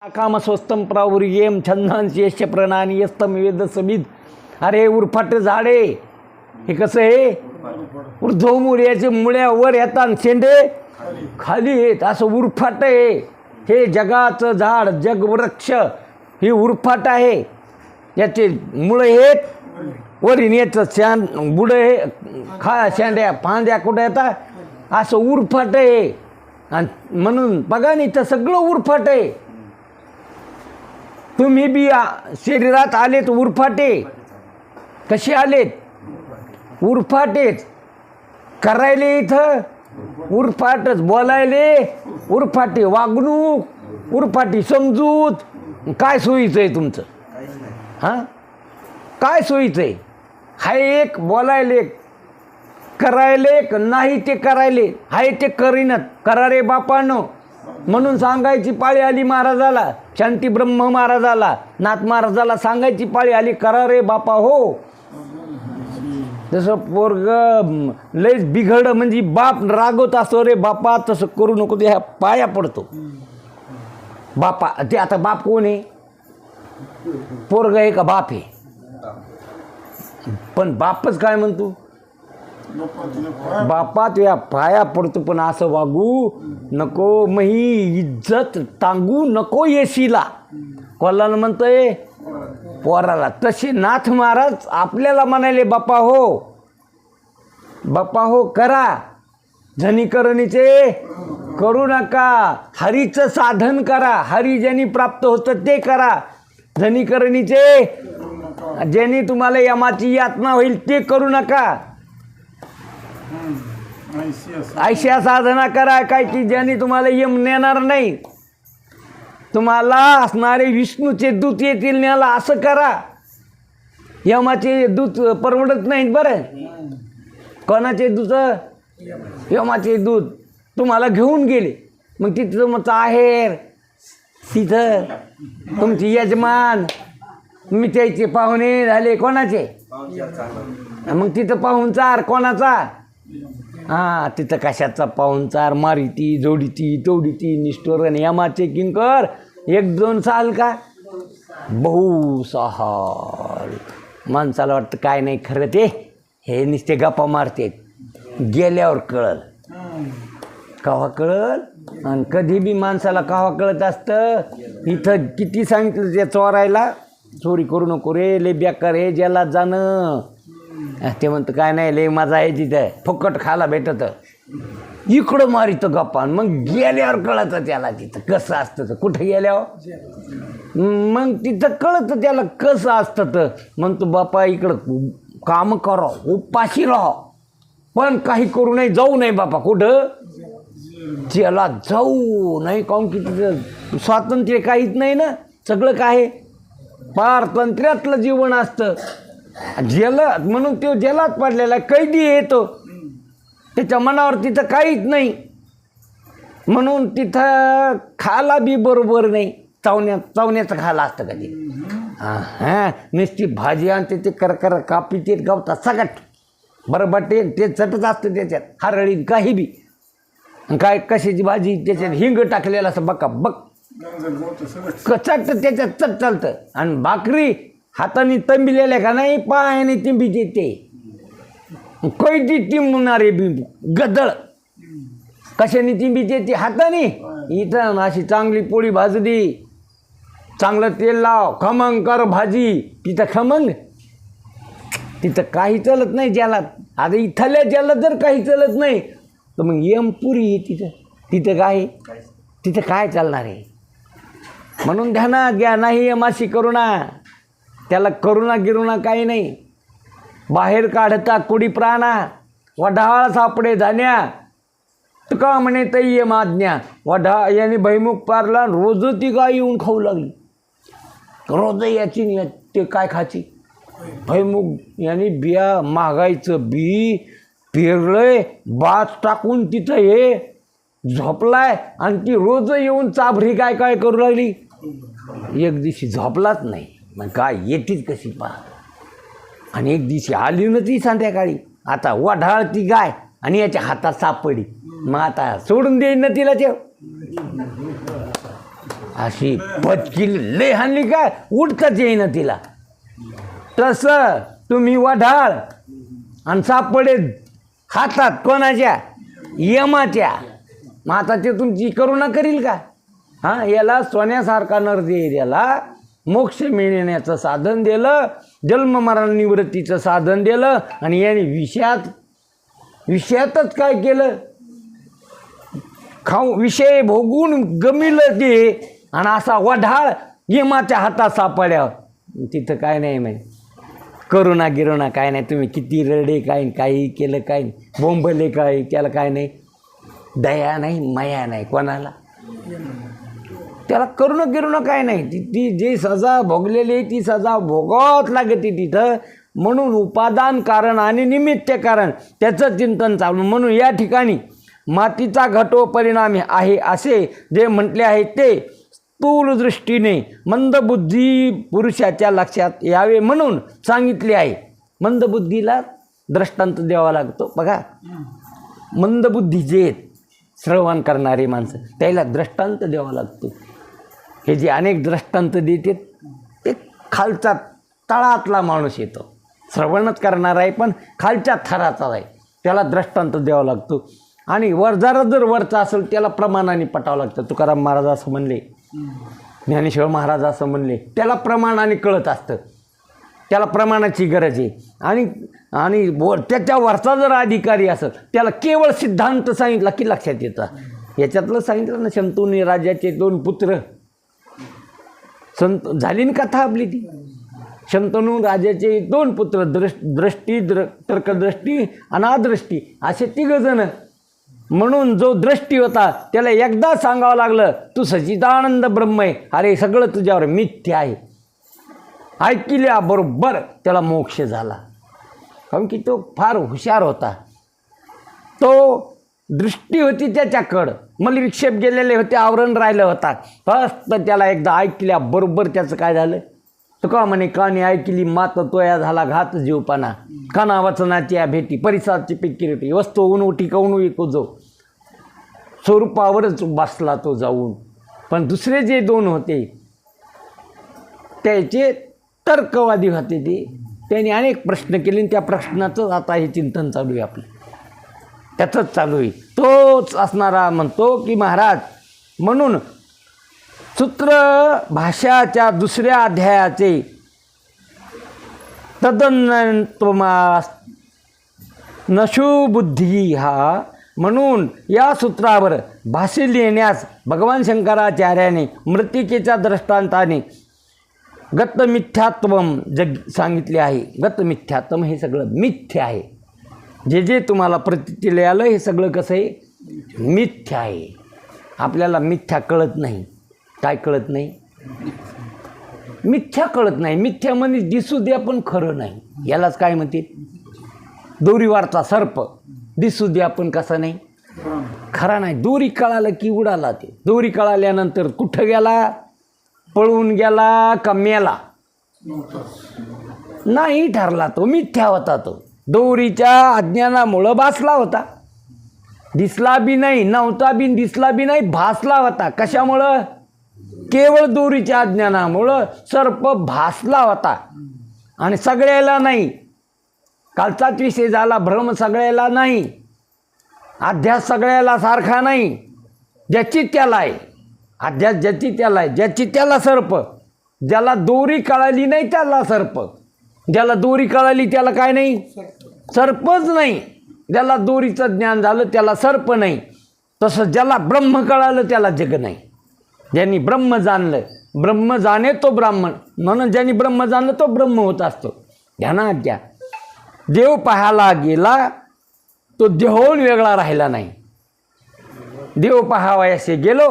कामस्वस्तम प्रावुर्येम छंदांशी प्रणानी यस्तम वेद समिद. अरे उरफाट झाडे हे कसं आहे, ऊर्ध्वमूळ्याचे मुळ्या वर येतात, शेंडे खाली येत, असं उरफाट आहे. हे जगाचं झाड जगवृक्ष ही उरफाट आहे. याचे मुळे आहेत वरीन, याचं शान बुडे खा शेंड्या फांद्या कुठं येतात, असं उरफाट आहे. आणि म्हणून बघा नाही तर सगळं उरफाट आहे. तुम्ही बी शरीरात आलेत उरफाटे. कसे आलेत? उरफाटेच. करायले इथं उरफाटच, बोलायले उरफाटे, वागणूक उरफाटी, समजूत. काय सोयीचं आहे तुमचं? हां, काय सोयीचं आहे? हाय एक बोलायले, करायले नाही ते करायले, हाय ते करीनच. करा रे बापानो म्हणून सांगायची पाळी आली महाराजाला, शांती ब्रह्म महाराजाला, नाथ महाराजाला सांगायची पाळी आली, करा रे बापा हो. जसं पोरग लयच बिघड म्हणजे बाप रागवत असतो, रे बापा तसं करू नको, ते ह्या पाया पडतो बापा. ते आता बाप कोण आहे? पोरग आहे का बाप आहे? पण बापच काय म्हणतो, बापात या पाया पडतो. पण असं वागू नको, मही इज्जत टांगू नको येशीला. कोणाला म्हणतोय? पोराला. तसे नाथ महाराज आपल्याला म्हणाले, बापा हो, बापा हो करा, झणीकरणीचे करू नका, हरीचं साधन करा, हरी ज्यांनी प्राप्त होतं ते करा. झणीकरणीचे ज्यांनी तुम्हाला यमाची यातना होईल ते करू नका. ऐशा साधना करा काय की ज्यांनी तुम्हाला यम नेणार नाही. तुम्हाला असणारे विष्णूचे दूत येतील न्याला, असं करा. यमाचे दूत परवडत नाहीत बरं. कोणाचे दूत? यमाचे दूत तुम्हाला घेऊन गेले, मग तिथं तुमचं आहेर, तिथं तुमचे यजमान, मी त्याचे पाहुणे झाले कोणाचे, मग तिथं पाहुणचार कोणाचा? हां, तिथं कशाचा पाहुणचार? मारिती, जोडीती, तोडीती, निष्ठुर आणि यमाचे किंकर. एक दोन साल का बहुसहाल. माणसाला वाटतं काय नाही, खरं ते हे नुसते गप्पा मारते. गेल्यावर कळल, केव्हा कळल. आणि कधी बी माणसाला केव्हा कळत असतं. इथं किती सांगितलं ते चोरायला, चोरी करू नको रे, लय बेकार हे, ज्याला जाणं. ते म्हणतं काय नाही, लय मजा आहे तिथं, फुकट खायला भेटत. इकडं मारितं गप्पा. मग गेल्यावर कळतं त्याला तिथं कसं असतं. कुठं गेल्यावर मग तिथं कळतं त्याला कसं असतं. तर म्हणतो बापा इकडं काम करा, उपाशी राहा, पण काही करू नये, जाऊ नये बापा कुठं, त्याला जाऊ नाही. काऊन की तिथं स्वातंत्र्य काहीच नाही ना, सगळं काय पारतंत्र्यातलं जीवन असतं. जेलात म्हणून तो जेलात पडलेला कैदी येतो, त्याच्या मनावर तिथं काहीच नाही. म्हणून तिथं खाला बी बरोबर नाही. चावण्याचं खाला असतं कधी. हां, नुसती भाजी आणते, ते करकर कापी ते गावतात सगट बरोबर, ते चटच असतं त्याच्यात, हरळी काही बी. काय कशाची भाजी, त्याच्यात हिंग टाकलेलं असं बका बक कचट त्याच्यात चट चालतं. आणि भाकरी हाताने तंबिलेल्या का नाही, पायाने तिंबीचे ते कैदी तिंबणारे बी गदळ. कशाने तिंबीचे ते? हाताने. इथं अशी चांगली पोळी भाजली, चांगलं तेल लाव, खमंग कर भाजी, तिथं खमंग. तिथं काही चलत नाही ज्याला. आता इथल्या ज्याला जर काही चलत नाही तर मग यमपुरी आहे तिथं. तिथं काय, तिथं काय चालणार आहे? म्हणून ध्यानात घ्या, नाही यमाशी करुणा, त्याला करुणा गिरुणा काही नाही. बाहेर काढता कुडी प्राणा, वढाळ सापडे धान्या, तुका म्हणे तै माज्ञा. वढा याने भैमुख पारला, रोज ती गाय येऊन खाऊ लागली. रोज याची ते काय खाची? भैमुख याने बिया मागायचं बी पेरलंय, बाज टाकून तिथं हे झोपलाय, आणि ती रोज येऊन चाभरी काय काय करू लागली. एक दिवशी झोपलाच नाही, मग काय येतीच कशी पहा. आणि एक दिवशी आली ना ती संध्याकाळी, आता वढाळ ती गाय आणि याच्या हातात सापडी. मग आता सोडून देईन ना तिला ते. अशी पचकिली लय हाणली काय उठताच येईना तिला. तसं तुम्ही वढाळ आणि सापडे हातात कोणाच्या यमाच्या. मग आता ते तुमची करुणा करील का? हां, याला सोन्यासारखा नर दे, याला मोक्ष मिळण्याचं साधन दिलं, जन्म मरण निवृत्तीचं साधन दिलं, आणि याने विषयातच काय केलं, खाऊ विषय भोगून गमिलं ते. आणि असा वढाळ यमाच्या हातात सापड्यावर तिथं काय नाही माहिती. करुणा गिरुणा काय नाही. तुम्ही किती रडे काय, काही केलं काय, बोंबले काय, त्याला काय नाही. दया नाही, माया नाही कोणाला. त्याला करुणा गिरुणा काय नाही. ती जी सजा भोगलेली आहे ती सजा भोगावत लागते तिथं. म्हणून उपादान कारण आणि निमित्त कारण त्याचं चिंतन चालू. म्हणून या ठिकाणी मातीचा घटो परिणामी आहे असे जे म्हटले आहे ते स्थूल दृष्टीने मंदबुद्धी पुरुषाच्या लक्षात यावे म्हणून सांगितले आहे. मंदबुद्धीला दृष्टांत द्यावा लागतो. बघा, मंदबुद्धी जे आहेत श्रवण करणारे माणसं त्याला दृष्टांत द्यावा लागतो. हे जे अनेक दृष्टांत देतात ते खालचा तळातला माणूस येतो. श्रवणच करणारा आहे पण खालच्या थराचा आहे, त्याला दृष्टांत द्यावा लागतो. आणि जर वरचा असेल त्याला प्रमाणाने पटावं लागतं. तुकाराम महाराज असं म्हणले, ज्ञानेश्वर महाराज असं म्हणले, त्याला प्रमाणाने कळत असतं, त्याला प्रमाणाची गरज आहे. आणि त्याच्या वरचा जर अधिकारी असेल त्याला केवळ सिद्धांत सांगितला की लक्षात येतं. याच्यातलं सांगितलं ना, शंतनू राजाचे 2 पुत्र. झाली ना कथा आपली ती. शंतनू राजाचे 2 पुत्र, दृष्टी तर्कदृष्टी आणि अदृष्टी असे 3 जण. म्हणून जो दृष्टी होता त्याला एकदा सांगावं लागलं, तू सच्चिदानंद ब्रह्म आहे, अरे सगळं तुझ्यावर मिथ्य आहे. ऐकल्याबरोबर त्याला मोक्ष झाला. कारण की तो फार हुशार होता. तो दृष्टी होती त्याच्याकडं, मलविक्षेप गेलेले होते, आवरण राहिलं होता. फक्त त्याला एकदा ऐकल्याबरोबर त्याचं काय झालं. तुका म्हणे, कानी ऐकली मात तोया झाला घात जीवपाना, काना वचनाची या भेटी परिसाची पिकिरटी, वस्तू उनवटी कवणू ऐकू जो. स्वरूपावरच बसला तो जाऊन. पण दुसरे जे 2 होते त्याचे तर्कवादी होते. त्यांनी अनेक प्रश्न केले, त्या प्रश्नाचंच आता हे चिंतन चालू आहे आपलं, त्याचंच चालू आहे. तोच असणारा म्हणतो की महाराज, म्हणून सूत्र भाषाच्या 2ऱ्या अध्यायाचे तदनंतमास नशुबुद्धी हा. म्हणून या सूत्रावर भाष्य लिहिण्यास भगवान शंकराचार्याने मृत्तिकेच्या दृष्टांताने गतमिथ्यात्वम सांगितले आहे. गतमिथ्यात्वम हे सगळं मिथ्य आहे. जे तुम्हाला प्रतीतील आलं हे सगळं कसं आहे, मिथ्य आहे. आपल्याला मिथ्या कळत नाही. काय कळत नाही? मिथ्या कळत नाही. मिथ्या म्हणजे दिसू द्या पण खरं नाही. यालाच काय म्हणते, दोरीवारचा सर्प दिसू द्या पण कसं नाही, खरा नाही. दोरी कळालं की उडाला. ते दोरी कळाल्यानंतर कुठं गेला, पळून गेला का मेला नाही ठरला. तो मिथ्या होता. तो दोरीच्या अज्ञानामुळं भासला होता. दिसला बी नाही, नव्हता बी, दिसला बी नाही, भासला होता. कशामुळं? केवळ दोरीच्या अज्ञानामुळं सर्प भासला होता. आणि सगळ्याला नाही. कालचाच विषय झाला, भ्रम सगळ्याला नाही, अध्यास सगळ्याला सारखा नाही. ज्याची त्याला आहे अध्यास, ज्याची त्याला आहे, ज्याची त्याला सर्प. ज्याला दोरी कळाली नाही त्याला सर्प, ज्याला दोरी कळाली त्याला काय नाही, सर्पच नाही. ज्याला दोरीचं ज्ञान झालं त्याला सर्प नाही. तसं ज्याला ब्रह्म कळालं त्याला जग नाही. ज्यांनी ब्रह्म जाणलं, ब्रह्म जाणे तो ब्राह्मण. म्हणून ज्यांनी ब्रह्म जाणलं तो ब्रह्म होत असतो. ध्यानात घ्या, देव पाहायला गेला तो देहून वेगळा राहिला नाही. देव पाहावयासे गेलो,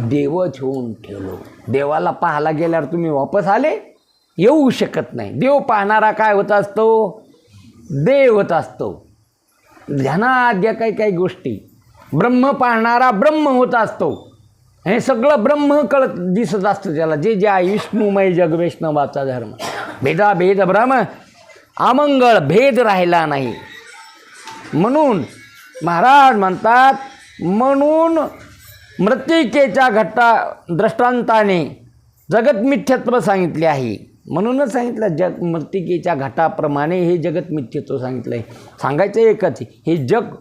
देवच होऊन ठेवलो. देवाला पाहायला गेल्यावर तुम्ही वापस आले येऊ शकत नाही. देव पाहणारा काय होत असतो, देव होत असतो. ध्यानात घ्या काही गोष्टी. ब्रह्म पाहणारा ब्रह्म होत असतो. हे सगळं ब्रह्म कळत दिसत असतं त्याला. जे जे आहे विष्णुमय जग वैष्णवाचा धर्म, भेदाभेद ब्रह्म अमंगळ भेद राहिला नाही. म्हणून महाराज म्हणतात, म्हणून मृत्तिकेच्या दृष्टांताने जगत मिथ्यत्व सांगितले आहे. म्हणूनच सांगितलं जग मृत्तिकेच्या घटाप्रमाणे हे जगत मिथ्यत्व सांगितलं आहे. सांगायचं एकच, हे जग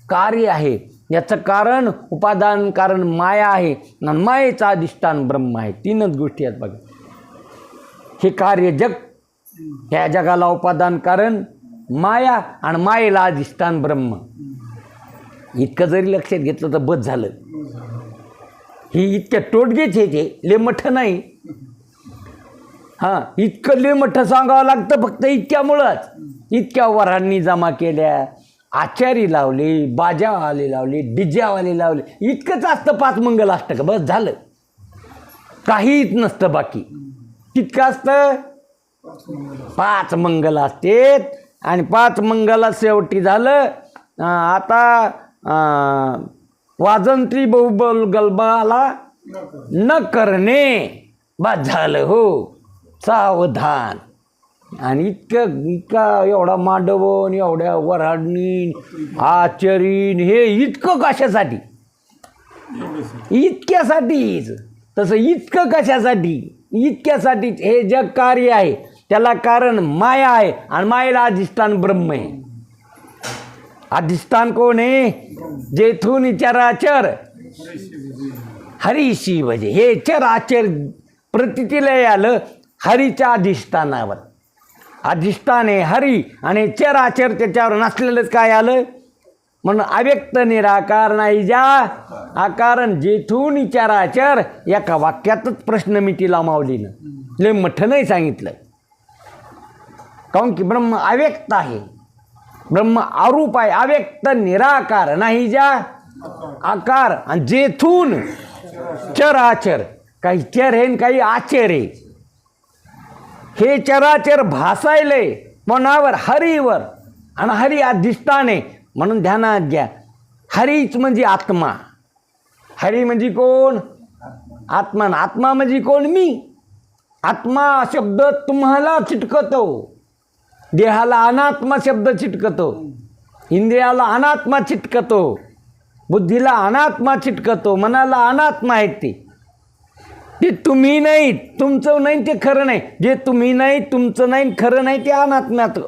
कार्य आहे, याचं कारण उपादान कारण माया आहे आणि मायेचं अधिष्ठान ब्रह्म आहे. तीनच गोष्टी आहेत बघा. हे कार्य जग, ह्या जगाला उपादान कारण माया आणि मायेला अधिष्ठान ब्रह्म. इतकं जरी लक्षात घेतलं तर बस झालं. ही इतक्या टोटगेच हे ते ले मोठं नाही. हां, इतकं ले मोठं सांगावं लागतं फक्त इतक्यामुळंच. इतक्या वरांनी जमा केल्या, आचारी लावले, बाजावाले लावले, डिज्यावाले लावले, इतकंच असतं. 5 मंगल असतं का? बस झालं, काहीच नसतं बाकी. कितकं असतं? 5 मंगल असते. आणि 5 मंगला शेवटी झालं. आता वाजंत्री बहुबल गलबाला न करणे, बस झालं. हो, सावधान. आणि इतका एवढा मांडवण, एवढ्या वराडणी, आचरीन, हे इतकं कशासाठी? इतक्यासाठीच. तसं इतकं कशासाठी? इतक्यासाठीच हे जग कार्य आहे, त्याला कारण माया आहे आणि मायेला अधिष्ठान ब्रह्म आहे. अधिष्ठान कोण आहे? जेथून चराचर हरीशी भजे. हे चराचर प्रतितीला आलं हरीच्या अधिष्ठानावर. अधिष्ठान आहे हरी आणि चराचर त्याच्यावर नसलेलंच काय आलं? म्हणून अव्यक्त निराकार नाही ज्या आकारण जेथून चराचर. एका वाक्यातच प्रश्न मिटीला माऊलीनं लय मोठं नाही सांगितलं. काऊन की ब्रह्म अव्यक्त आहे, ब्रह्म अरूप आहे, अव्यक्त निराकार नाही ज्या आकार. आणि जेथून चराचर, काही चर आहे काही आचर आहे. हे चराचर भासायले कोणावर? हरीवर. आणि हरी अधिष्ठान आहे. म्हणून ध्यानात घ्या, हरीच म्हणजे आत्मा. हरी म्हणजे कोण? आत्मा. आत्मा म्हणजे कोण? मी. आत्मा शब्द तुम्हाला चिटकतो, देहाला अनात्मा शब्द चिटकतो, इंद्रियाला अनात्मा चिटकतो, बुद्धीला अनात्मा चिटकतो, मनाला अनात्मा आहेत. ते तुम्ही नाही, तुमचं नाही, ते खरं नाही. जे तुम्ही नाही, तुमचं नाही, खरं नाही, ते अनात्म्यात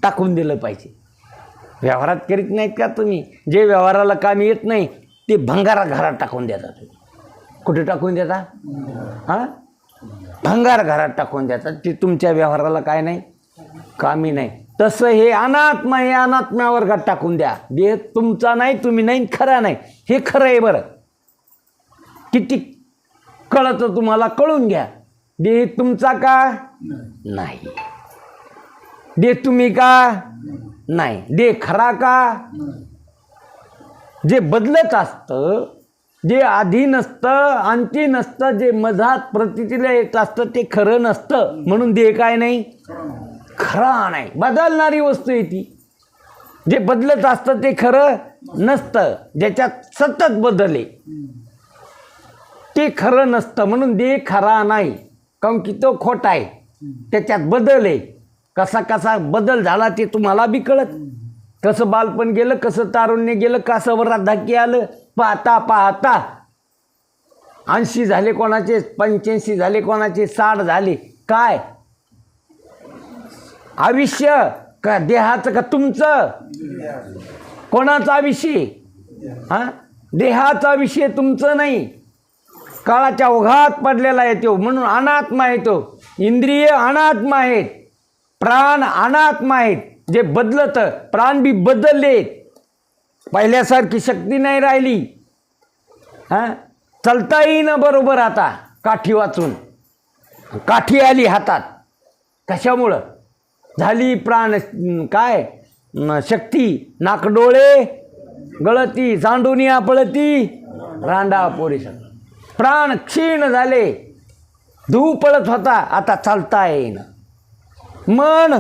टाकून दिलं पाहिजे. व्यवहारात करीत नाहीत का तुम्ही? जे व्यवहाराला कामी येत नाही ते भंगारा घरात टाकून देतात. कुठे टाकून देता? हां, भंगार घरात टाकून देतात. ते तुमच्या व्यवहाराला काय नाही, कामी नाही. तसं हे अनात्मा, हे अनात्म्या वर्गात टाकून द्या. देह तुमचा नाही, तुम्ही नाही, खरा नाही. हे खरं आहे. बरं, किती कळतं तुम्हाला? कळून घ्या. देह तुमचा का नाही? देह तुम्ही का नाही? देह खरा का? जे बदलत असतं, जे आधी नसतं, अंती नसतं, जे मधात प्रतितीला येत असतं ते खरं नसतं. म्हणून देह काय नाही? खरा नाही. बदलणारी वस्तू आहे ती. जे बदलत असतं ते खरं नसतं. ज्याच्यात सतत बदले ते खरं नसतं. म्हणून देह खरा नाही, काऊन की तो खोटा आहे. त्याच्यात बदल आहे. कसा कसा बदल झाला ते तुम्हाला बी कळत. कसं बालपण गेलं, कसं तारुण्य गेलं, कसं वृद्धाक्य आलं. पाहता पाहता 80 झाले कोणाचे, 85 झाले कोणाचे, 60 झाले. काय आयुष्य? का देहाचं का तुमचं? कोणाचा आयुष्य? हां, देहाचा विषय तुमचं नाही. काळाच्या ओघात पडलेला आहे तो. म्हणून अनात्मा आहे तो. इंद्रिय अनात्मा आहेत, प्राण अनात्मा आहेत. जे बदलतं, प्राण बी बदलले, पहिल्यासारखी शक्ती नाही राहिली. हां, चालता येईन बरोबर. आता काठी वाचून काठी आली हातात. कशामुळं झाली? प्राण काय शक्ती. नाकडोळे गळती, सांडूनी आपळती, रांडा पोरीस. प्राण क्षीण झाले, धू पळत होता, आता चालता येईन. मन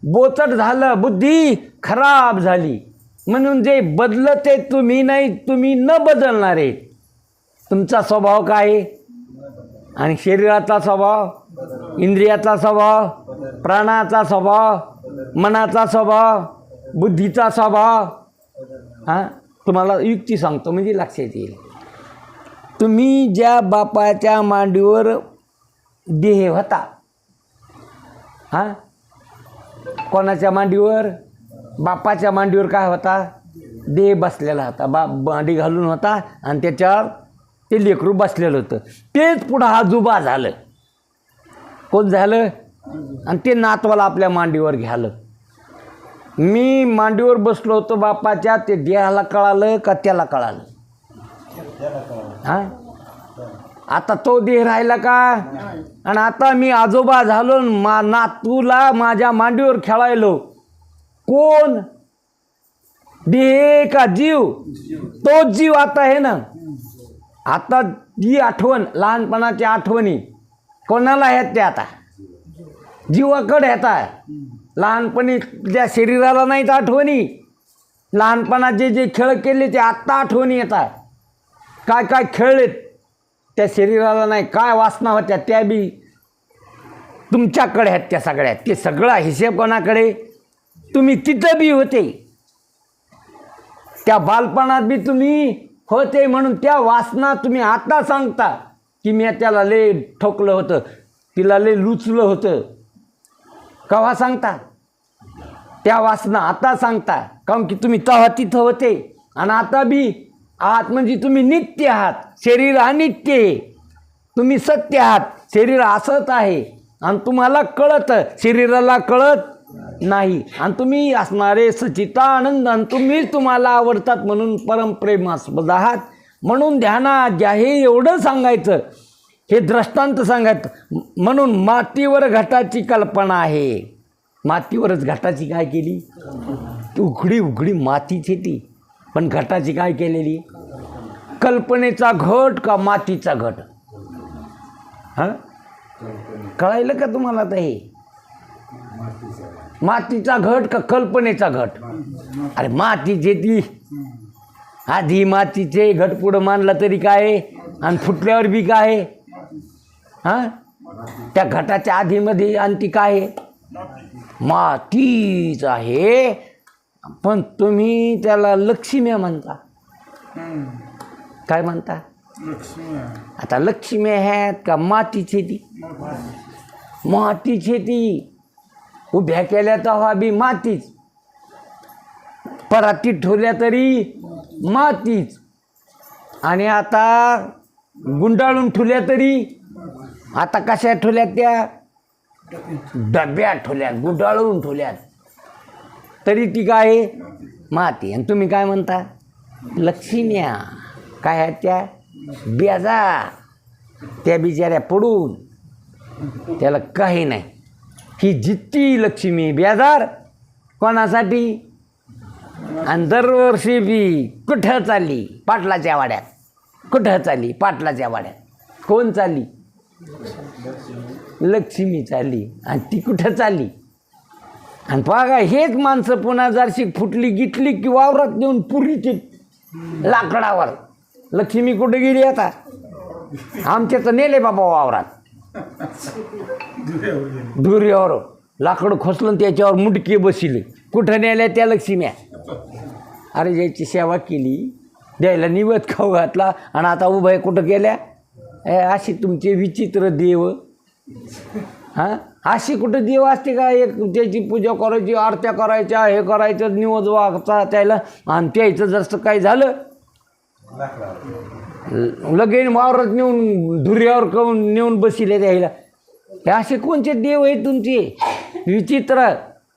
बोचट झालं, बुद्धी खराब झाली. म्हणून जे बदलते तुम्ही नाही, तुम्ही न बदलणारे. तुमचा स्वभाव काय आहे? आणि शरीराचा स्वभाव, इंद्रियाचा स्वभाव, प्राणाचा स्वभाव, मनाचा स्वभाव, बुद्धीचा स्वभाव. हां, तुम्हाला युक्ती सांगतो म्हणजे लक्षात येईल. तुम्ही ज्या बापाच्या मांडीवर देह होता, हां, कोणाच्या मांडीवर? बापाच्या मांडीवर काय होता? देह बसलेला होता, मांडी घालून होता आणि त्याच्यावर ते लेकरू बसलेलं होतं. तेच पुढं आजोबा झालं. कोण झालं? आणि ते नातवाला आपल्या मांडीवर घ्यालं. मी मांडीवर बसलो होतो बापाच्या, ते देहाला कळालं का त्याला कळालं? हां, आता तो देह राहिला का? आणि आता मी आजोबा झालो, नातूला माझ्या मांडीवर खेळायलो. कोण? देह का जीव? तोच जीव आता आहे ना. आता जी आठवण, लहानपणाची आठवणी कोणाला आहेत त्या? आता जीवाकडे येतात. लहानपणी त्या शरीराला नाहीत आठवणी. लहानपणाचे जे खेळ केले ते आत्ता आठवणी येतात. काय काय खेळलेत त्या शरीराला नाही, काय वासना होत्या त्या बी तुमच्याकडे आहेत त्या सगळ्या. ते सगळा हिशेब कोणाकडे? तुम्ही तिथं बी होते, त्या बालपणात बी तुम्ही होते. म्हणून त्या वासना तुम्ही आता सांगता की मी त्याला लय ठोकलं होतं, तिला लय लुचलं होतं. केव्हा सांगता? त्या वासना आता सांगता, कारण की तुम्ही तेव्हा तिथं होते आणि आता बी आहात. म्हणजे तुम्ही नित्य आहात, शरीर अनित्य आहे. तुम्ही सत्य आहात, शरीर असत आहे. आणि तुम्हाला कळतं, शरीराला कळत नाही. आणि तुम्ही असणारे सच्चिदानंद, आणि तुम्ही तुम्हाला आवडतात म्हणून परमप्रेमास्पद आहात. म्हणून ध्यानात घ्या. हे एवढं सांगायचं, हे दृष्टांत सांगायचं. म्हणून मातीवर घटाची कल्पना आहे. मातीवरच घटाची काय केली? उघडी उघडी मातीची ती, पण घटाची काय केलेली? कल्पनेचा घट का मातीचा घट? हां, कळायलं का तुम्हाला? आता हे मातीचा घट का कल्पनेचा घट? अरे मातीचे ती आधी मातीचे घट पुढं मानला तरी काय, आणि फुटल्यावर बी काय? हां, त्या घटाच्या आधीमध्ये आणि ती काय? मातीच आहे. पण तुम्ही त्याला लक्ष्मी म्हणता. काय म्हणता? आता लक्ष्मी आहेत का मातीची ती? मातीची ती. उभ्या केल्या तेव्हा बी मातीच, परातीत ठेवल्या तरी मातीच, आणि आता गुंडाळून ठेवल्या तरी, आता कशा ठेवल्यात? त्या डब्यात ठेवल्यात, गुंडाळून ठेवल्यात, तरी ती काय? माती. आणि तुम्ही काय म्हणता? लक्ष्म्या. काय आहेत त्या? बेजा. त्या बिचाऱ्या पडून, त्याला काही नाही. ही जित्ती लक्ष्मी बेजार कोणासाठी? आणि दरवर्षी बी कुठं चालली? पाटलाच्या वाड्यात. कुठं चालली? पाटलाच्या वाड्यात. कोण चालली? लक्ष्मी चालली. आणि ती कुठं चालली? आणि बघा, हेच माणसं पुन्हा जरशी फुटली गिटली की वावरात नेऊन पुरीची लाकडावर. लक्ष्मी कुठे गेली आता? आमच्या तर नेले बाबा वावरात, धुऱ्यावर लाकडं खोसलं, त्याच्यावर मुंडके बसले. कुठं नेल्या त्या लक्ष्म्या? अरे ज्याची सेवा केली, द्यायला निवत खाऊ घातला, आणि आता उभं कुठं गेल्या? अशी तुमचे विचित्र देव. हां, अशी कुठं देव असते का? एक त्याची पूजा करायची, आरत्या करायच्या, हे करायचं, निवद वागचा त्याला, आणि त्याचं जसं काय झालं लगेच वावरात नेऊन धुऱ्यावर करून नेऊन बसिले द्यायला. हे असे कोणते देव आहेत तुमचे? विचित्र.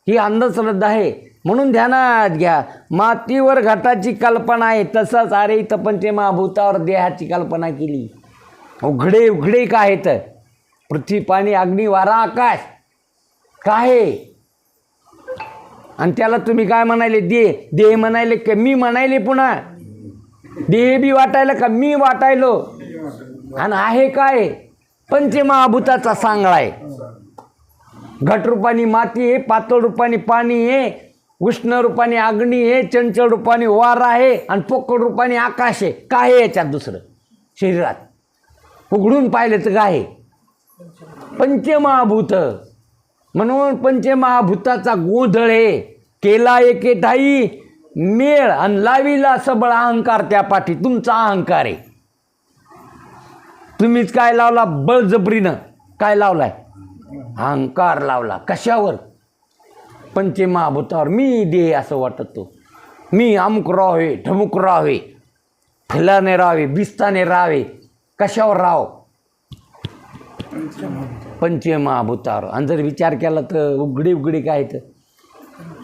ही अंधश्रद्धा आहे. म्हणून ध्यानात घ्या. मातीवर घटाची कल्पना आहे, तसंच अरे इथं पंचमहाभूतावर देहाची कल्पना केली. उघडे उघडे काय आहेत? पृथ्वी, पाणी, अग्नी, वारा, आकाश काय? आणि त्याला तुम्ही काय म्हणाले? देह म्हणाले का मी म्हणाले? पुन्हा देह बी वाटायला का मी वाटायलो? आणि आहे काय? पंचमहाभूताचा सांगळा आहे. घटरूपानी माती आहे, पातळ रूपाने पाणी आहे, उष्ण रूपाने अग्नी आहे, चंचल रूपाने वारा आहे, आणि पोकळ रूपाने आकाश आहे. काय आहे याच्यात दुसरं शरीरात? उघडून पाहिलं तर काय? पंचमहाभूत. म्हणून पंचमहाभूताचा गोंधळ आहे. केला एके ठाई मेळ, आणि लाविला सबळ अहंकार त्या पाठी. तुमचा अहंकार आहे. तुम्हीच काय लावला बळजबरीनं? काय लावलाय? अहंकार लावला. कशावर? पंचमहाभूतावर. मी दे असं वाटतो. मी अमुक राहावे, ठमुक राहावे, फुलाने राहावे, बिस्ताने राहावे. कशावर राहावं? पंचमहाभूतावर. आणि जर विचार केला तर उघडी उघडी काय तर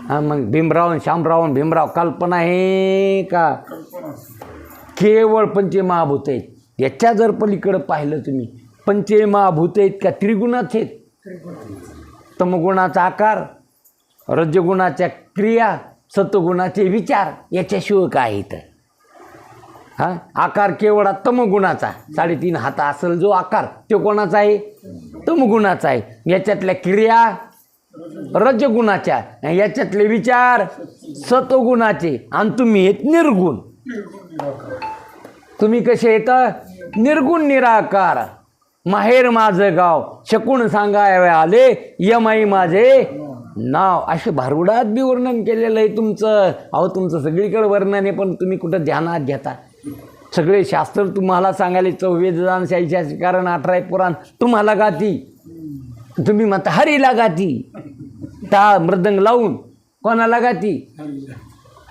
हां मग भीमराव शामराव भीमराव कल्पना आहे का? केवळ पंचमहाभूत आहेत. याच्या जर पलीकडं पाहिलं तुम्ही, पंचमहाभूत आहेत का त्रिगुणाचे आहेत? तमगुणाचा आकार, रजगुणाच्या क्रिया, सत्वगुणाचे विचार, याच्याशिवाय काय इथं? हां आकार केवळ तमगुणाचा. 3.5 हात असेल जो आकार तो कोणाचा आहे? तमगुणाचा आहे. याच्यातल्या क्रिया रजगुणाच्या, याच्यातले विचार सत्वगुणाचे. आणि तुम्ही येत निर्गुण. तुम्ही कसे येतं? निर्गुण निराकार. माहेर माझं गाव, शकून सांगावे आले, यमाई माझे नाव. असे भारुडात बी वर्णन केलेलं आहे तुमचं. अहो तुमचं सगळीकडे वर्णन आहे, पण तुम्ही कुठं ध्यानात घेता? सगळे शास्त्र तुम्हाला सांगायले, 4 वेददान, 86 कारण, 18 पुराण तुम्हाला गाती. तुम्ही म्हणता हरीला गाती. टाळ मृदंग लावून कोणाला गाती?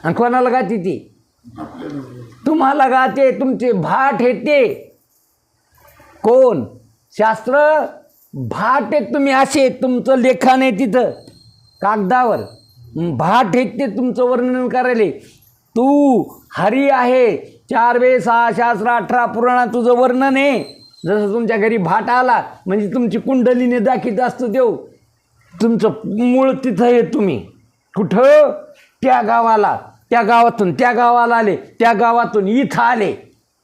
आणि कोणाला गाती ती? तुम्हाला गाते. तुमचे भाट हे ते कोण? शास्त्र भाट आहेत तुम्ही. असे तुमचं लेखन आहे तिथं कागदावर. भाट आहेत ते तुमचं वर्णन करायले. तू हरी आहे. 4 वेद, 6 शास्त्र, 18 पुराणात तुझं वर्णन आहे. जसं तुमच्या घरी भाट आला म्हणजे तुमची कुंडलीने दाखीत असतो देव. तुमचं मूळ तिथं आहे. तुम्ही कुठं? त्या गावाला. त्या गावातून त्या गावाला आले, त्या गावातून इथं आले.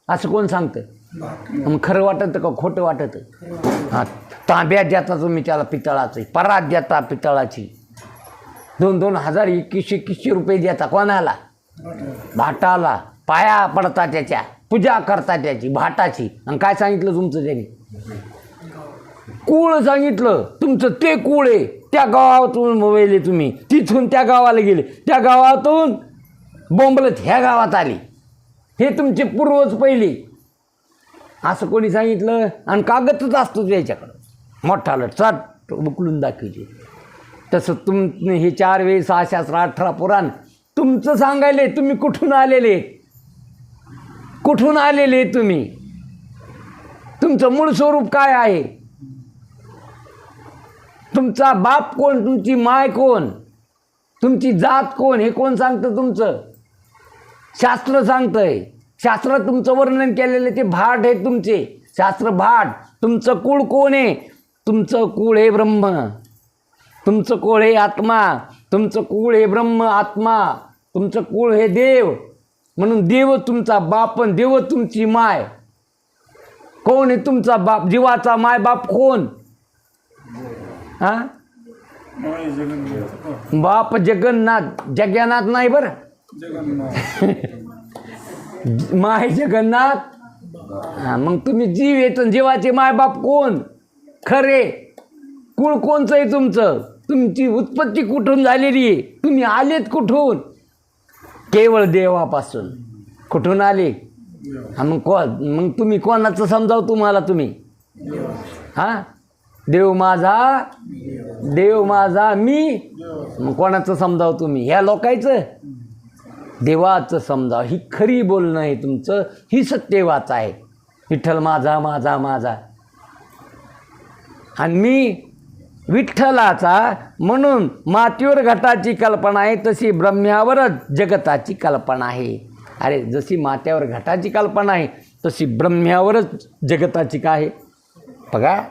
असं कोण सांगतं? मग खरं वाटतं का खोटं वाटतं? हां तांब्यात देता तुम्ही त्याला पितळाची, परात देता पितळाची. 2-2 हजार 2100 रुपये देता कोणाला? भाटाला. पाया पडता त्याच्या, पूजा करता त्याची भाटाची. आणि काय सांगितलं तुमचं त्यांनी? कूळ सांगितलं तुमचं. ते कूळ आहे. त्या गावातून मोबाईल तुम्ही, तिथून त्या गावाला गेले, त्या गावातून बोंबलत ह्या गावात आली. हे तुमचे पूर्वज पहिली. असं कोणी सांगितलं? आणि कागदच असतो त्याच्याकडं मोठा लटसाट उकलून दाखवायचे. तसं हे 4 वेद, 6 शास्त्र, 18 पुराण तुमचं सांगायले. तुम्ही कुठून आलेले? कुठून आलेले तुम्ही? तुमचं मूळ स्वरूप काय आहे? तुमचा बाप कोण? तुमची माय कोण? तुमची जात कोण? हे कोण सांगतं तुमचं? शास्त्र सांगतंय. शास्त्र तुमचं वर्णन केलेलं ते भाट आहे तुमचे. शास्त्र भाट. तुमचं कुळ कोण आहे? तुमचं कुळ हे ब्रह्म. तुमचं कुळ हे आत्मा. तुमचं कुळ हे ब्रह्म आत्मा. तुमचं कुळ हे देव. म्हणून देव तुमचा बाप, पण देव तुमची माय. कोण आहे तुमचा बाप? जीवाचा माय बाप कोण? हां बाप जगन्नाथ. जगन्नाथ नाही बरं, माय जगन्नाथ. हां मग तुम्ही जीव येतो. जीवाचे माय बाप कोण? खरे कुळ कोणचं आहे तुमचं? तुमची उत्पत्ती कुठून झालेली आहे? तुम्ही आलेत कुठून? केवळ देवापासून. कुठून आले? हां मग तुम्ही कोणाचं समजावं तुम्हाला? तुम्ही हां देव माझा, देव माझा मी. मग कोणाचं समजावं तुम्ही? ह्या लोकांचं? देवाचं समजावं. ही खरी बोलणं आहे तुमचं. ही सत्यवाच आहे. विठ्ठल माझा, माझा, माझा. आणि मी विठ्ठलाचा. म्हणून मातीवर घटाची कल्पना आहे तशी ब्रह्म्यावरच जगताची कल्पना आहे. अरे जशी मात्यावर घटाची कल्पना आहे तशी ब्रह्म्यावरच जगताची काय आहे? बघा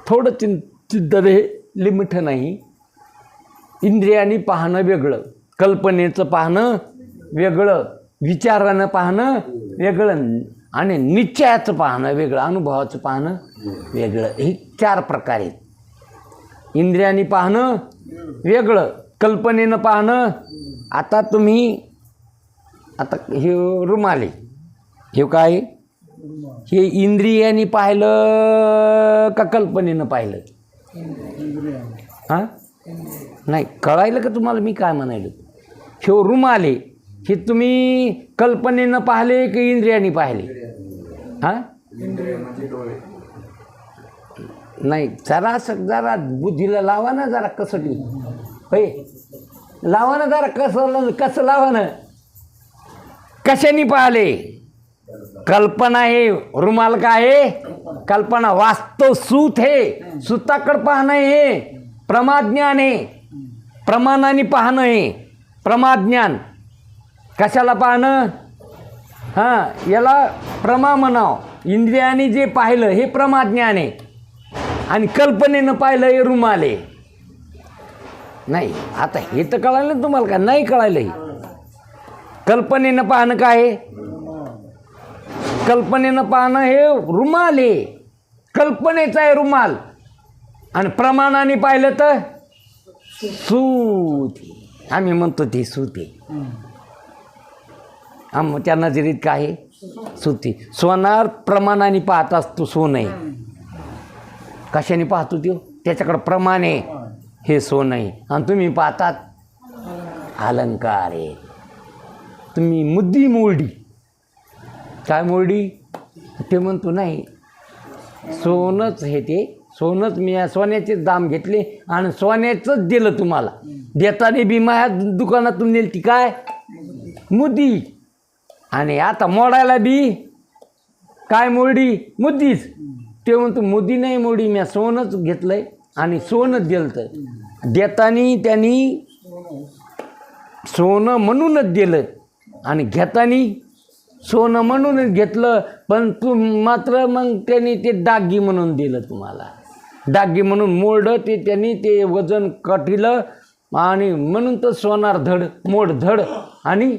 थोडं चिंत हे लिमिट नाही. इंद्रियाने पाहणं वेगळं, कल्पनेचं पाहणं वेगळं, विचारानं पाहणं वेगळं, आणि निश्चयाचं पाहणं वेगळं, अनुभवाचं पाहणं वेगळं. हे 4 प्रकार आहेत. इंद्रियाने पाहणं वेगळं, कल्पनेनं पाहणं. आता तुम्ही आता हे रुमाल आहे, हे काय? हे इंद्रियाने पाहिलं का कल्पनेनं पाहिलं? हां नाही कळायलं का तुम्हाला मी काय म्हणायलो? हे रुमाल आहे, हे तुम्ही कल्पनेनं पाहिले की इंद्रियाने पाहिले? हां नाही, जरा बुद्धीला लावा ना, जरा कसोटी होय, लावा ना जरा, कसं लावा ना. कशाने पाहिले? कल्पना हे रुमाल का आहे? कल्पना. वास्तव सूत हे, सुताकडं पाहणं हे प्रमाज्ञान आहे. प्रमाणाने पाहणं हे प्रमाज्ञान. कशाला पाहणं? हां, याला प्रमा म्हणाव. इंद्रियाने जे पाहिलं हे प्रमाज्ञान आहे, आणि कल्पनेनं पाहिलं हे रुमाल आहे. नाही, आता हे तर कळालं ना तुम्हाला, का नाही कळालं? हे कल्पनेनं पाहणं काय आहे? कल्पनेनं पाहणं हे रुमाल आहे, कल्पनेचा आहे रुमाल. आणि प्रमाणाने पाहिलं तर सूत. आम्ही म्हणतो ती सूत आहे. त्या नजरेत काय आहे? सूती. सोनार प्रमाणाने पाहत असतो, सोनं आहे. कशाने पाहतो तो? त्याच्याकडं प्रमाण आहे, हे सोनं आहे. आणि तुम्ही पाहतात अलंकार आहे. तुम्ही मुद्दी मोडी. काय मोडी? ते म्हणतो नाही, सोनंच हे, ते सोनंच. मी सोन्याचे दाम घेतले आणि सोन्याचंच दिलं तुम्हाला. देताना बी माझ्या दुकानातून नेली ती काय? मुद्दी. आणि आता मोडायला बी काय मोडी? मुद्दीच. ते म्हणतो मुद्दी नाही मोडी, मी सोनंच घेतलंय आणि सोनंच दिलं. तर देताना त्यांनी सोनं म्हणूनच दिलं आणि घेताना सोनं म्हणूनच घेतलं. पण तू मात्र मग त्यांनी ते डागी म्हणून दिलं तुम्हाला. डागी म्हणून मोडलं ते त्यांनी, ते वजन कठीलं आणि म्हणून तर सोनार धड मोड धड. आणि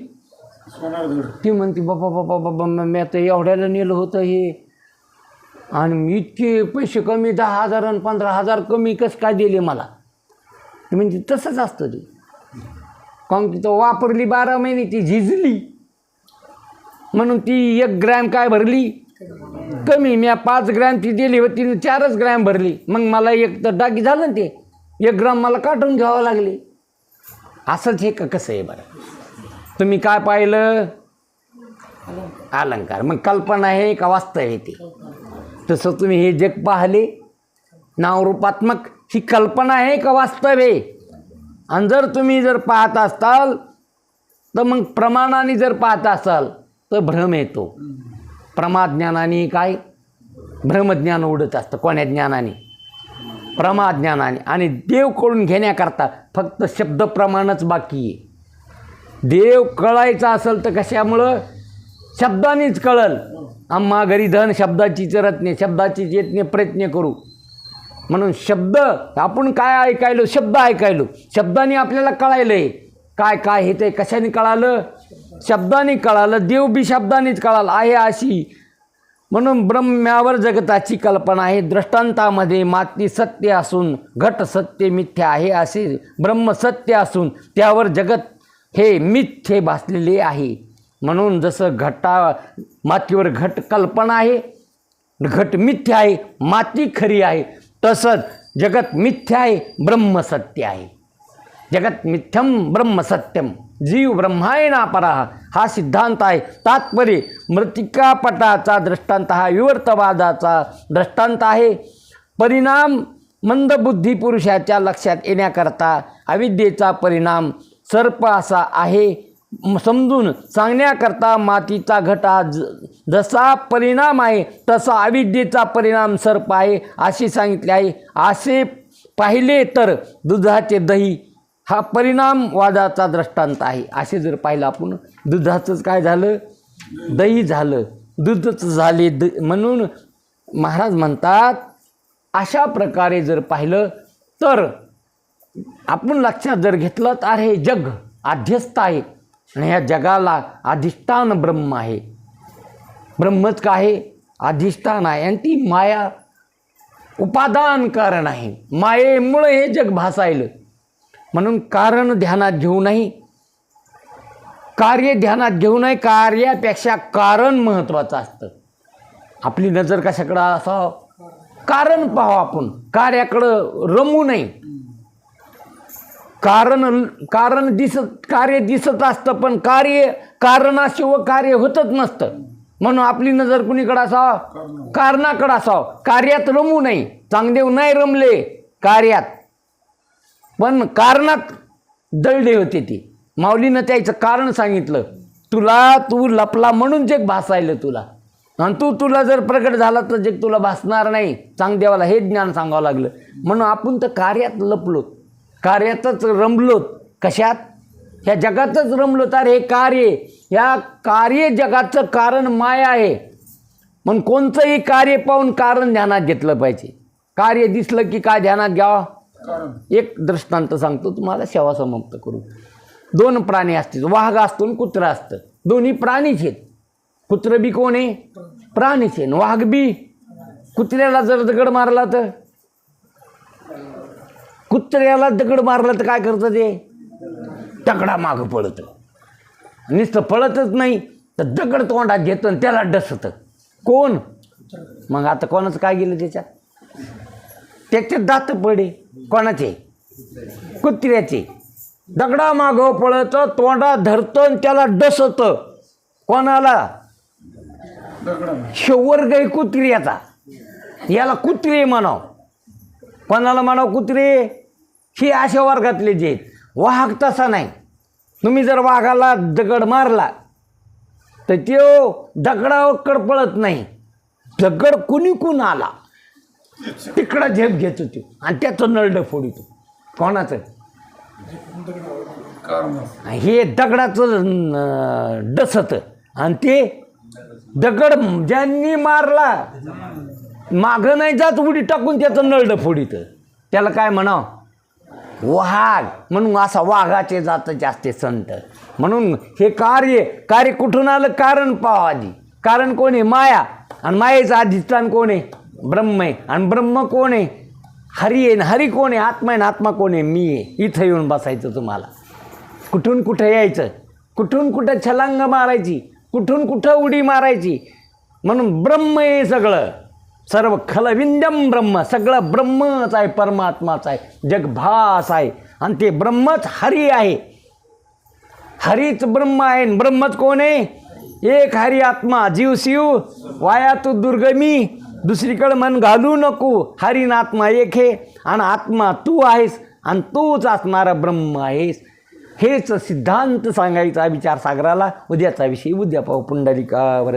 ती म्हणते बाबा बाबा बाबा, मी आता एवढ्याला नेलं होतं हे, आणि इतके पैसे कमी, 10,000 आणि 15,000 कमी कसं काय दिले मला? ती म्हणजे तसंच असतं ते. काहून ती तो वापरली 12 महिने, ती झिजली म्हणून ती 1 ग्रॅम काय भरली कमी. मी 5 ग्रॅमची दिली होती, 4च ग्रॅम भरली. मग मला एक तर डागी झालं ना, ते 1 ग्राम मला काढून घ्यावं लागले. असंच हे का कसं आहे बरं? तुम्ही काय पाहिलं? अलंकार. मग कल्पना आहे का वास्तव आहे? ते तसं तुम्ही हे जग पाहिले नावरूपात्मक, ही कल्पना आहे का वास्तव आहे? आणि जर तुम्ही पाहत असाल तर मग प्रमाणाने जर पाहत असाल तर भ्रम येतो. प्रमाज्ञानाने काय? भ्रमज्ञान उडत असतं. कोण्या ज्ञानाने? प्रमाज्ञानाने. आणि देव कळून घेण्याकरता फक्त शब्द प्रमाणच बाकी आहे. देव कळायचा असेल तर कशामुळं? शब्दानेच कळल. आम्हा घरी धन शब्दाचीच रत्ने, शब्दाचीच येतने प्रयत्न करू. म्हणून शब्द, आपण काय ऐकायलो? शब्द ऐकायलो, शब्दाने आपल्याला कळायलं आहे. काय काय हे ते कशाने कळालं? शब्दाने कळालं. देव बी शब्दानेच कळालं आहे अशी. म्हणून ब्रह्म्यावर जगताची कल्पना आहे. दृष्टांतामध्ये माती सत्य असून घट सत्य मिथ्या आहे असे. ब्रह्म सत्य असून त्यावर जगत हे मिथ्ये भासलेले आहे. म्हणून जसं मातीवर घट कल्पना आहे, घट मिथ्या आहे, माती खरी आहे, तसंच जगत मिथ्या आहे, ब्रह्म सत्य आहे. जगत मिथ्यम ब्रह्म सत्यम, जीव ब्रह्मायना पराह, हा सिद्धांत आहे. तात्पर्य मृत्तिकापटाचा दृष्टांत हा विवर्तवादाचा दृष्टांत आहे. परिणाम मंदबुद्धी पुरुषाच्या लक्षात येण्याकरता अविद्येचा परिणाम सर्प असा आहे समजून सांगण्याकरता मातीचा घट हा जसा परिणाम आहे तसा अविद्येचा परिणाम सर्प आहे असे सांगितले आहे. असे पाहिले तर दुधाचे दही हा परिणामवादाचा दृष्टांत आहे. असे जर पाहिलं आपण, दुधाचंच काय झालं? दही झालं, दूधच झाले. म्हणून महाराज म्हणतात अशा प्रकारे जर पाहिलं तर आपण लक्षात जर घेतलं तर हे जग आध्यस्थ आहे आणि ह्या जगाला अधिष्ठान ब्रह्म आहे. ब्रह्मच काय आहे? अधिष्ठान आहे. आणि ती माया उपादान कारण आहे. मायेमुळे हे जग भासायलं. म्हणून कारण ध्यानात घेऊ नये, कार्य ध्यानात घेऊ नये. कार्यापेक्षा कारण महत्त्वाचं असतं. आपली नजर कशाकडं असावं? कारण पाहावं आपण, कार्याकडं रमू नये. कार्य दिसत असतं पण कारणाशिवाय कार्य होतच नसतं. म्हणून आपली नजर कुणीकडे असावं? कारणाकडे असावं. कार्यात रमू नये. चांगदेव नाही रमले कार्यात, पण कारणात दळले होते ते. माऊलीनं त्याचं कारण सांगितलं. तू लपला म्हणून जग भासायलं तुला, आणि तुला जर प्रगट झाला तर जग तुला भासणार नाही. चांगदेवाला हे ज्ञान सांगावं लागलं. म्हणून आपण तर कार्यात लपलो, कार्यातच रमलोत. कशात? ह्या जगातच रमलो. तर हे कार्य, ह्या कार्य जगाचं कारण माया आहे. म्हणून कोणतंही कार्य पाहून कारण ध्यानात घेतलं पाहिजे. कार्य दिसलं की काय ध्यानात घ्यावं? एक दृष्टांत सांगतो तुम्हाला, सेवा समाप्त करू. 2 प्राणी असतील, वाघ असतो आणि कुत्रा असतं. दोन्ही प्राणीच आहेत. कुत्र बी कोण आहे? प्राणीच आहे. वाघ बी. कुत्र्याला जर दगड मारला तर, कुत्र्याला दगड मारला तर काय करतं ते? दगडा मागं पळतं. नुसतं पळतच नाही तर दगड तोंडात घेतं आणि त्याला डसतं. कोण? मग आता कोणाचं काय गेलं त्याच्यात? त्याच्यात दात पडे. कोणाचे? कुत्र्याचे. दगडा मागं पळतं, तोंडात धरतं आणि त्याला डसतं. कोणाला? वर्ग आहे कुत्र्याचा. याला कुत्रे म्हणाव. कोणाला म्हणाव? कुत्रे. हे अशा वर्गातले जे आहेत. वाघ तसा नाही. तुम्ही जर वाघाला दगड मारला तर तो दगडाकडं पळत नाही. दगड कुणी आला तिकडं झेप घेतो तो आणि त्याचं नळडं फोडितो. कोणाचं? हे दगडाचं डसत, आणि ते दगड ज्यांनी मारला मागं नाही जात, उडी टाकून त्याचं नळडं फोडितं. त्याला काय म्हणावं? वाघ. म्हणून असा वाघाचे जात जास्त संत. म्हणून हे कार्य कुठून आलं? कारण पाहा आधी. कारण कोण आहे? माया. आणि मायेचं अधिष्ठान कोण आहे? ब्रह्म आहे. आणि ब्रह्म कोण आहे? हरी आहे. हरी कोण आहे? आत्मा आहे. आत्मा कोण आहे? मी आहे. इथं येऊन बसायचं तुम्हाला. कुठून कुठं यायचं, कुठून कुठं छलांग मारायची, कुठून कुठं उडी मारायची. म्हणून ब्रह्म आहे सगळं. सर्व खलविंद्यम ब्रह्म. सगळं ब्रह्मच आहे, परमात्माच आहे, जगभास आहे. आणि ते ब्रह्मच हरी आहे. हरीच ब्रह्म आहे. ब्रह्मच कोण आहे? एक हरी आत्मा. जीव शिव वाया तू दुर्गमी, दुसरीकडे मन घालू नको. हरीन आत्मा एक आहे, आणि आत्मा तू आहेस, आणि तूच असणारा ब्रह्म आहेस. हेच सिद्धांत सांगायचा विचार सागराला. उद्याचा विषय उद्या पाहू. पुंडलिकावर